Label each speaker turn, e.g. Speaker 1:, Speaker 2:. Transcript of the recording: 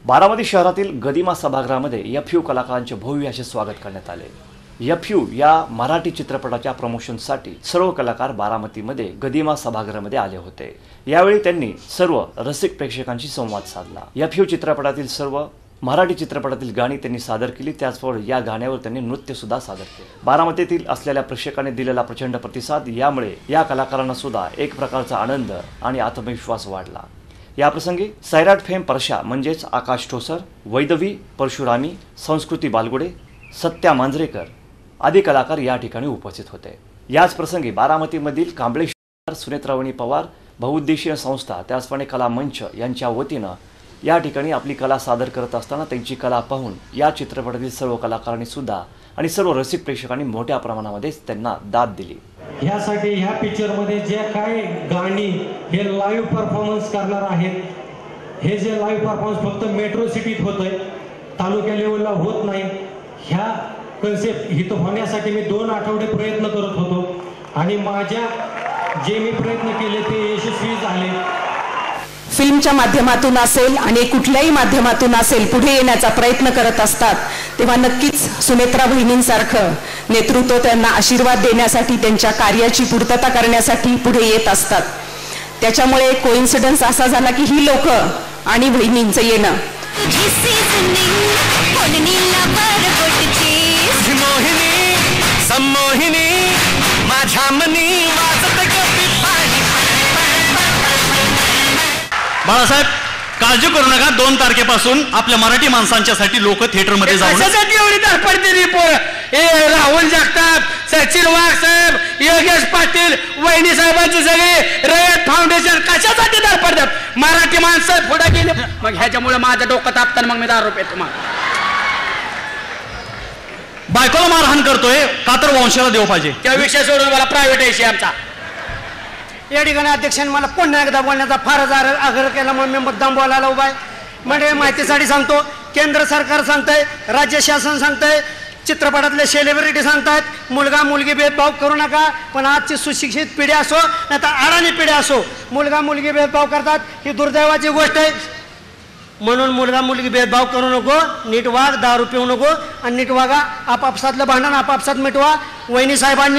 Speaker 1: बारामती शहरातील गदिमा सभागृहामध्ये एफयू कलाकारांचे भव्य असे स्वागत करण्यात आले। एफयू या मराठी चित्रपटाच्या प्रमोशनसाठी सर्व कलाकार बारामतीमध्ये गदिमा सभागृहामध्ये आले होते। यावेळी त्यांनी सर्व रसिक प्रेक्षकांशी संवाद साधला। एफयू चित्रपटातील सर्व मराठी चित्रपटातील गाणी त्यांनी सादर केली, त्याचबरोबर या गाण्यावर त्यांनी नृत्य सुद्धा सादर केले। बारामतीतील असलेल्या प्रेक्षकांनी दिलेला प्रचंड प्रतिसाद यामुळे या कलाकारांना सुद्धा एक प्रकारचा आनंद आणि आत्मविश्वास वाढला। याप्रसंगी सैराट फेम परशा म्हणजेच आकाश ठोसर, वैदवी परशुरामी, संस्कृती बालगुडे, सत्या मांजरेकर आदी कलाकार या ठिकाणी उपस्थित होते। याच प्रसंगी बारामतीमधील कांबळेश्वर, सुनेत्रावणी पवार बहुउद्देशीय संस्था त्याचप्रमाणे कला मंच यांच्या वतीनं या ठिकाणी आपली कला सादर करत असताना त्यांची कला पाहून या चित्रपटातील सर्व कलाकारांनी सुद्धा आणि सर्व रसिक प्रेक्षकांनी मोठ्या प्रमाणामध्ये त्यांना दाद दिली।
Speaker 2: ह्यासाठी ह्या पिक्चर मध्ये जे काही गाणी हे लाईव्ह परफॉर्मन्स करणार आहेत, हे जे लाईव्ह परफॉर्मन्स फक्त मेट्रो सिटीत होतंय, तालुक्या लेवलला होत नाही। ह्या कन्सेप्ट इथं होण्यासाठी मी 2 आठवडे प्रयत्न करत होतो आणि माझ्या जे मी प्रयत्न केले ते यशस्वी झाले।
Speaker 3: फिल्मच्या माध्यमातून असेल आणि कुठल्याही माध्यमातून असेल पुढे येण्याचा प्रयत्न करत असतात, तेव्हा नक्कीच सुनेत्रा बहिणींसारखं नेतृत्व त्यांना आशीर्वाद देण्यासाठी, त्यांच्या कार्याची पूर्तता करण्यासाठी पुढे येत असतात। त्याच्यामुळे कोइन्सिडन्स असा झाला की ही लोक आणि बहिणींचं येणं
Speaker 4: बाळासाहेब काळजी करू नका, 2 तारखेपासून आपल्या मराठी माणसांच्यासाठी लोक थिएटरमध्ये जाऊन
Speaker 5: एवढी धडपडते राहुल जगताप, सचिन वाघ साहेब, योगेश पाटील, वहिनी साहेबांचे सगळे रयत फाउंडेशन कशासाठी धडपडतात? मराठी माणसं पुढे गेले, मग ह्याच्यामुळे माझं डोकं तापताना मग मी दारू पितो। मग
Speaker 4: बायकोला मारहाण करतोय का तर वंशाला देव पाहिजे,
Speaker 5: त्या विषय सोडून मला प्रायव्हेट विषय आमचा। या ठिकाणी अध्यक्षांनी मला पुन्हा एकदा बोलण्याचा फारच आग्रह केला म्हणून मी मुद्दाम बोलायला उभा आहे। म्हणजे माहितीसाठी सांगतो, केंद्र सरकार सांगतंय, राज्य शासन सांगतंय, चित्रपटातले सेलिब्रिटी सांगतायत मुलगा मुलगी भेदभाव करू नका, पण आजची सुशिक्षित पिढी असो नाही तर अडाणी पिढी असो मुलगा मुलगी भेदभाव करतात, ही दुर्दैवाची गोष्ट आहे। म्हणून मुलगा मुलगी भेदभाव करू नको, नीट वाग, दारू पिऊ नको आणि नीट वागा, आपापसातलं भांडण आपापसात मिटवा। वहिनी साहेबांनी